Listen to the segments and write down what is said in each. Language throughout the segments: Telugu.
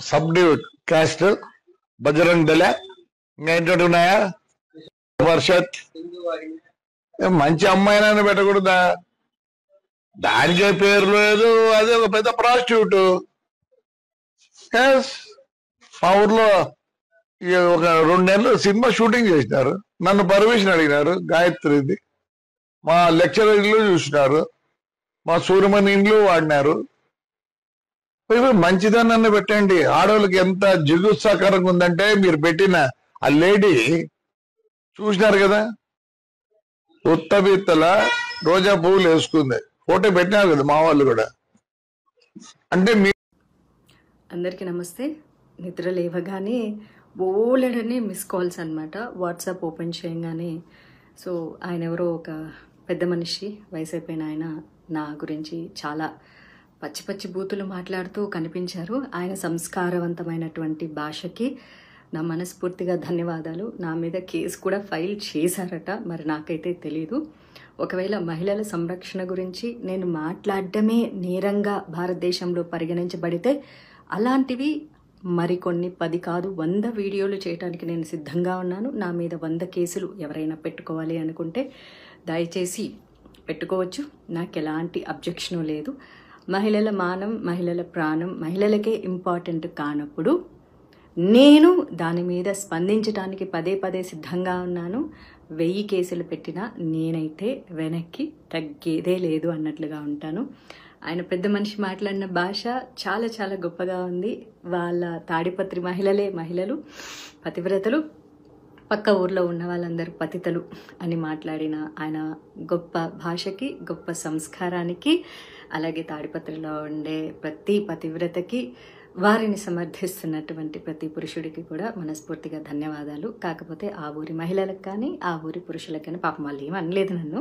సబ్డ్యూట్ క్యాస్ట్, బజరంగ్ దళ, ఇంకా ఏంటంటే ఉన్నాయా, వర్షత్. మంచి అమ్మాయినని పెట్టకూడదా? దానికే పేరు లేదు, అదే ఒక పెద్ద ప్రాస్టిట్యూట్. మా ఊర్లో ఒక 2 నెలలు సినిమా షూటింగ్ చేసినారు. నన్ను పర్మిషన్ అడిగినారు. గాయత్రిది మా లెక్చరర్ ఇల్లు చూసినారు, మా సూర్యమణి ఇండ్లు వాడినారు. మంచిదన్న పెట్టండి. ఆడవాళ్ళకి ఎంత జిగుత్సాకరంగా ఉందంటే మీరు పెట్టిన ఆ లేడీ చూసినారు కదా, ఉత్తబిత్తల రోజా పువ్వులు వేసుకుంది, ఫోటో పెట్టినారు కదా మా వాళ్ళు కూడా. అంటే అందరికీ నమస్తే. నిద్ర లేవగానే బోలెడని మిస్ కాల్స్ అనమాట. వాట్సాప్ ఓపెన్ చేయగానే సో ఆయన ఎవరో ఒక పెద్ద మనిషి, వయసు అయిపోయిన ఆయన నా గురించి చాలా పచ్చి పచ్చి బూతులు మాట్లాడుతూ కనిపించారు. ఆయన సంస్కారవంతమైనటువంటి భాషకి నా మనస్ఫూర్తిగా ధన్యవాదాలు. నా మీద కేసు కూడా ఫైల్ చేశారట, మరి నాకైతే తెలీదు. ఒకవేళ మహిళల సంరక్షణ గురించి నేను మాట్లాడడమే నేరంగా భారతదేశంలో పరిగణించబడితే అలాంటివి మరికొన్ని 10 కాదు 100 వీడియోలు చేయడానికి నేను సిద్ధంగా ఉన్నాను. నా మీద 100 కేసులు ఎవరైనా పెట్టుకోవాలి అనుకుంటే దయచేసి పెట్టుకోవచ్చు. నాకు ఎలాంటి అబ్జెక్షను లేదు. మహిళల మానం, మహిళల ప్రాణం మహిళలకే ఇంపార్టెంట్ కానప్పుడు నేను దాని మీద స్పందించడానికి పదే సిద్ధంగా ఉన్నాను. 1000 కేసులు పెట్టినా నేనైతే వెనక్కి తగ్గేదే లేదు అన్నట్లుగా ఉంటాను. ఆయన పెద్ద మనిషి మాట్లాడిన భాష చాలా చాలా గొప్పగా ఉంది. వాళ్ళ తాడిపత్రి మహిళలు పతివ్రతలు, పక్క ఊర్లో ఉన్న వాళ్ళందరూ పతితలు అని మాట్లాడిన ఆయన గొప్ప భాషకి, గొప్ప సంస్కారానికి, అలాగే తాడిపత్రిలో ఉండే ప్రతి పతివ్రతకి, వారిని సమర్థిస్తున్నటువంటి ప్రతి పురుషుడికి కూడా మనస్ఫూర్తిగా ధన్యవాదాలు. కాకపోతే ఆ ఊరి మహిళలకు కానీ ఆ ఊరి పురుషులకు కానీ పాపం వాళ్ళు ఏమి అనలేదు నన్ను.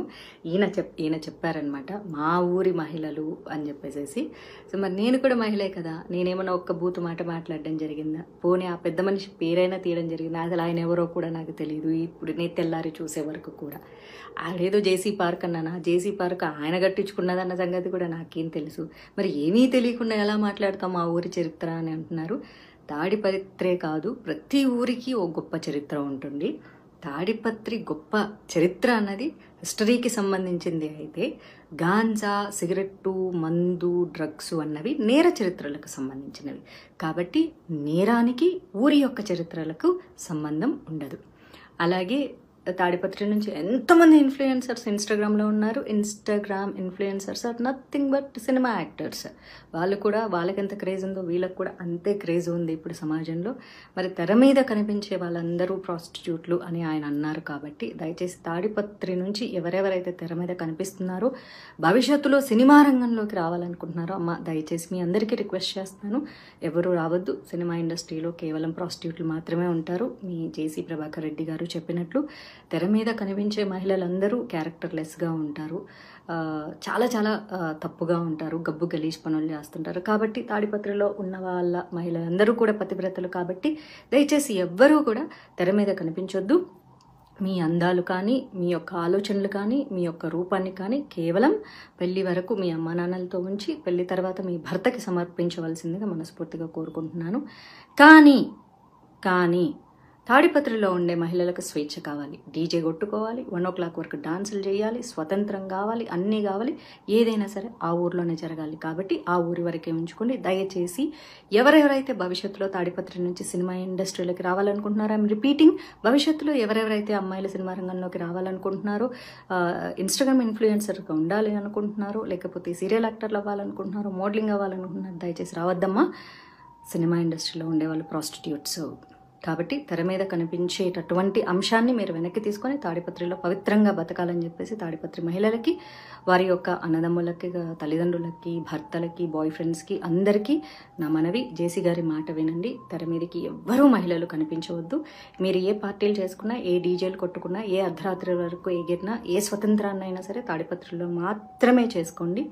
ఈయన చెప్పారనమాట, మా ఊరి మహిళలు అని చెప్పేసి. సో మరి నేను కూడా మహిళే కదా, నేనేమన్నా ఒక్క బూతు మాట మాట్లాడడం జరిగిందా? పోనీ ఆ పెద్ద మనిషి పేరైనా తీయడం జరిగిందా? అసలు ఆయన ఎవరో కూడా నాకు తెలియదు. ఇప్పుడు నేను తెల్లారి చూసే వరకు కూడా ఆడేదో జేసీ పార్క్ అన్నానా, జేసీ పార్క్ ఆయన కట్టించుకున్నదన్న సంగతి కూడా నాకేం తెలుసు. మరి ఏమీ తెలియకుండా ఎలా మాట్లాడతాం మా ఊరి చరిత్ర అని అంటున్నారు. తాడిపత్రే కాదు, ప్రతి ఊరికి ఓ గొప్ప చరిత్ర ఉంటుంది. తాడిపత్రి గొప్ప చరిత్ర అన్నది హిస్టరీకి సంబంధించింది అయితే, గాంజా, సిగరెట్టు, మందు, డ్రగ్స్ అన్నవి నేర చరిత్రలకు సంబంధించినవి. కాబట్టి నేరానికి ఊరి యొక్క చరిత్రలకు సంబంధం ఉండదు. అలాగే తాడిపత్రి నుంచి ఎంతమంది ఇన్ఫ్లుయెన్సర్స్ ఇన్స్టాగ్రామ్లో ఉన్నారు. Instagram influencers are nothing but cinema actors. వాళ్ళు కూడా, వాళ్ళకి ఎంత క్రేజ్ ఉందో వీళ్ళకి కూడా అంతే క్రేజ్ ఉంది ఇప్పుడు సమాజంలో. మరి తెర మీద కనిపించే వాళ్ళందరూ ప్రాస్టిట్యూట్లు అని ఆయన అన్నారు. కాబట్టి దయచేసి తాడిపత్రి నుంచి ఎవరెవరైతే తెర మీద కనిపిస్తున్నారో, భవిష్యత్తులో సినిమా రంగంలోకి రావాలనుకుంటున్నారో, అమ్మ దయచేసి మీ అందరికీ రిక్వెస్ట్ చేస్తాను, ఎవరు రావద్దు. సినిమా ఇండస్ట్రీలో కేవలం ప్రాస్టిట్యూట్లు మాత్రమే ఉంటారు. మీ జేసీ ప్రభాకర్ రెడ్డి గారు చెప్పినట్లు తెర మీద కనిపించే మహిళలందరూ క్యారెక్టర్లెస్గా ఉంటారు, చాలా చాలా తప్పుగా ఉంటారు, గబ్బు గలీజ్ పనులు చేస్తుంటారు. కాబట్టి తాడిపత్రిలో ఉన్న వాళ్ళ మహిళలందరూ కూడా పతివ్రతలు. కాబట్టి దయచేసి ఎవ్వరూ కూడా తెర మీద కనిపించొద్దు. మీ అందాలు కానీ, మీ యొక్క ఆలోచనలు కానీ, మీ యొక్క రూపాన్ని కానీ కేవలం పెళ్లి వరకు మీ అమ్మా నాన్నలతో ఉంచి పెళ్లి తర్వాత మీ భర్తకి సమర్పించవలసిందిగా మనస్ఫూర్తిగా కోరుకుంటున్నాను. కానీ తాడిపత్రిలో ఉండే మహిళలకు స్వేచ్ఛ కావాలి. డీజే కొట్టుకోవాలి, 1 o'clock వరకు డాన్సులు చేయాలి, స్వతంత్రం కావాలి, అన్నీ కావాలి. ఏదైనా సరే ఆ ఊర్లోనే జరగాలి. కాబట్టి ఆ ఊరి వరకే ఉంచుకోండి. దయచేసి ఎవరెవరైతే భవిష్యత్తులో తాడిపత్రి నుంచి సినిమా ఇండస్ట్రీలోకి రావాలనుకుంటున్నారో, ఐఎమ్ రిపీటింగ్, భవిష్యత్తులో ఎవరెవరైతే అమ్మాయిల సినిమా రంగంలోకి రావాలనుకుంటున్నారో, ఇన్స్టాగ్రామ్ ఇన్ఫ్లుయెన్సర్గా ఉండాలి అనుకుంటున్నారో, లేకపోతే సీరియల్ యాక్టర్లు అవ్వాలనుకుంటున్నారో, మోడలింగ్ అవ్వాలనుకుంటున్నారో, దయచేసి రావద్దమ్మా. సినిమా ఇండస్ట్రీలో ఉండేవాళ్ళు ప్రాస్టిట్యూట్స్. కాబట్టి తెర మీద కనిపించేటటువంటి అంశాన్ని మీరు వెనక్కి తీసుకొని తాడిపత్రిలో పవిత్రంగా బతకాలని చెప్పేసి తాడిపత్రి మహిళలకి, వారి యొక్క అన్నదమ్ములకి, తల్లిదండ్రులకి, భర్తలకి, బాయ్ ఫ్రెండ్స్కి అందరికీ నా మనవి, జేసీ గారి మాట వినండి. తెర మీదకి ఎవ్వరూ మహిళలు కనిపించవద్దు. మీరు ఏ పార్టీలు చేసుకున్నా, ఏ డీజేలు కొట్టుకున్నా, ఏ అర్ధరాత్రి వరకు ఎగిరినా, ఏ స్వతంత్రాన్నైనా సరే తాడిపత్రిలో మాత్రమే చేసుకోండి.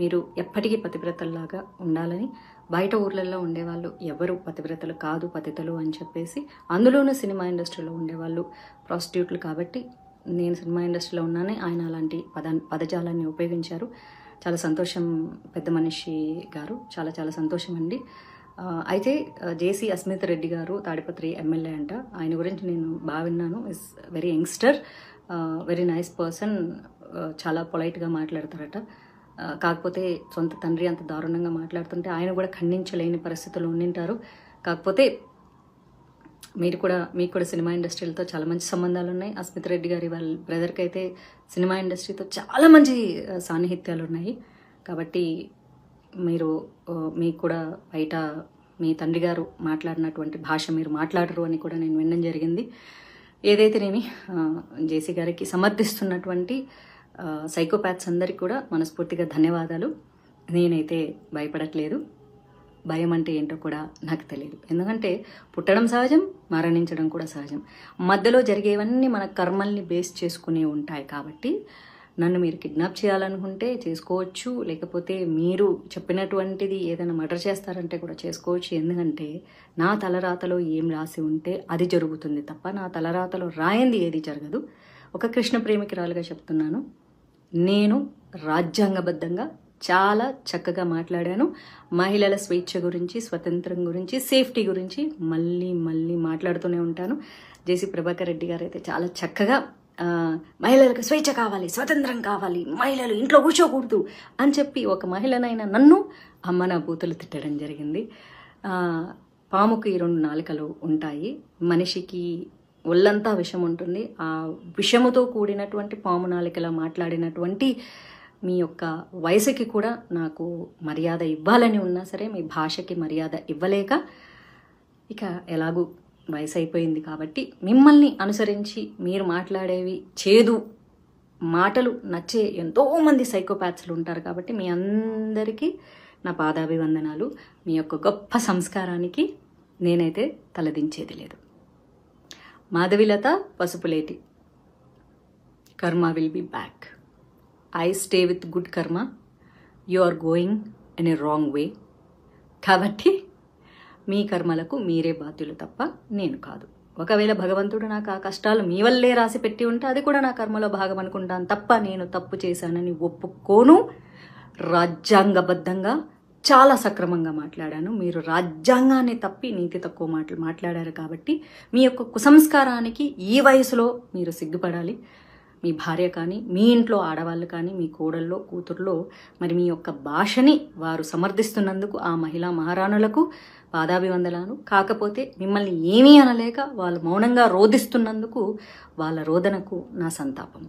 మీరు ఎప్పటికీ పతివ్రతల్లాగా ఉండాలని. బయట ఊర్లలో ఉండేవాళ్ళు ఎవరు పతివ్రతలు కాదు, పతితలు అని చెప్పేసి, అందులోనూ సినిమా ఇండస్ట్రీలో ఉండేవాళ్ళు ప్రాస్టిట్యూట్లు. కాబట్టి నేను సినిమా ఇండస్ట్రీలో ఉన్నానే ఆయన అలాంటి పదజాలాన్ని ఉపయోగించారు. చాలా సంతోషం పెద్ద మనిషి గారు, చాలా చాలా సంతోషం అండి. అయితే జేసీ అస్మిత్ రెడ్డి గారు తాడిపత్రి ఎమ్మెల్యే అంట. ఆయన గురించి నేను బాగా విన్నాను. Is very youngster, very nice person, చాలా పొలైట్గా మాట్లాడతారట. కాకపోతే సొంత తండ్రి అంత దారుణంగా మాట్లాడుతుంటే ఆయన కూడా ఖండించలేని పరిస్థితులు ఉండింటారు. కాకపోతే మీకు కూడా సినిమా ఇండస్ట్రీలతో చాలా మంచి సంబంధాలు ఉన్నాయి. అస్మిత్ రెడ్డి గారి వాళ్ళ బ్రదర్కి అయితే సినిమా ఇండస్ట్రీతో చాలా మంచి సాన్నిహిత్యాలు ఉన్నాయి. కాబట్టి మీకు కూడా బయట మీ తండ్రి గారు మాట్లాడినటువంటి భాష మీరు మాట్లాడరు అని కూడా నేను వినడం జరిగింది. ఏదైతేనేమి జేసీ గారికి సమర్థిస్తున్నటువంటి సైకోపాత్స్ అందరికీ కూడా మనస్ఫూర్తిగా ధన్యవాదాలు. నేనైతే భయపడట్లేదు. భయం అంటే ఏంటో కూడా నాకు తెలియదు. ఎందుకంటే పుట్టడం సహజం, మరణించడం కూడా సహజం. మధ్యలో జరిగేవన్నీ మన కర్మల్ని బేస్ చేసుకుని ఉంటాయి. కాబట్టి నన్ను మీరు కిడ్నాప్ చేయాలనుకుంటే చేసుకోవచ్చు, లేకపోతే మీరు చెప్పినటువంటిది ఏదైనా మర్డర్ చేస్తారంటే కూడా చేసుకోవచ్చు. ఎందుకంటే నా తలరాతలో ఏం రాసి ఉంటే అది జరుగుతుంది తప్ప నా తలరాతలో రాయింది ఏది జరగదు. ఒక కృష్ణ ప్రేమికురాలుగా చెప్తున్నాను, నేను రాజ్యాంగబద్ధంగా చాలా చక్కగా మాట్లాడాను. మహిళల స్వేచ్ఛ గురించి, స్వతంత్రం గురించి, సేఫ్టీ గురించి మళ్ళీ మాట్లాడుతూనే ఉంటాను. జేసీ ప్రభాకర్ రెడ్డి గారు అయితే చాలా చక్కగా మహిళలకు స్వేచ్ఛ కావాలి, స్వతంత్రం కావాలి, మహిళలు ఇంట్లో కూర్చోకూడదు అని చెప్పి ఒక మహిళనైనా నన్ను అమ్మ నా బూతులు తిట్టడం జరిగింది. పాముకి 2 నాలుకలు ఉంటాయి, మనిషికి ఒళ్ళంతా విషం ఉంటుంది. ఆ విషముతో కూడినటువంటి పాము నాలుకలా మాట్లాడినటువంటి మీ యొక్క వయసుకి కూడా నాకు మర్యాద ఇవ్వాలని ఉన్నా సరే మీ భాషకి మర్యాద ఇవ్వలేక, ఇక ఎలాగూ వయసు అయిపోయింది కాబట్టి మిమ్మల్ని అనుసరించి మీరు మాట్లాడేవి చేదు మాటలు నచ్చే ఎంతోమంది సైకోపాత్స్లు ఉంటారు. కాబట్టి మీ అందరికీ నా పాదాభివందనాలు. మీ యొక్క గొప్ప సంస్కారానికి నేనైతే తలదించేది లేదు. మాధవిలత పసుపులేటి. కర్మ will be back. I stay with good karma. You are going in a wrong way. కాబట్టి మీ కర్మలకు మీరే బాధ్యులు తప్ప నేను కాదు. ఒకవేళ భగవంతుడు నాకు ఆ కష్టాలు మీ వల్లే రాసి పెట్టి ఉంటే అది కూడా నా కర్మలో భాగం అనుకుంటాను తప్ప నేను తప్పు చేశానని ఒప్పుకోను. రాజ్యాంగబద్ధంగా చాలా సక్రమంగా మాట్లాడాను. మీరు రాజ్యాంగాన్ని తప్పి నీతి తక్కువ మాటలు మాట్లాడారు. కాబట్టి మీ యొక్క కుసంస్కారానికి ఈ వయసులో మీరు సిగ్గుపడాలి. మీ భార్య కానీ, మీ ఇంట్లో ఆడవాళ్ళు కానీ, మీ కోడల్లో కూతుర్లో మరి మీ యొక్క భాషని వారు సమర్థిస్తున్నందుకు ఆ మహిళా మహారాణులకు పాదాభివందనాలు. కాకపోతే మిమ్మల్ని ఏమీ అనలేక వాళ్ళు మౌనంగా రోధిస్తున్నందుకు వాళ్ళ రోదనకు నా సంతాపం.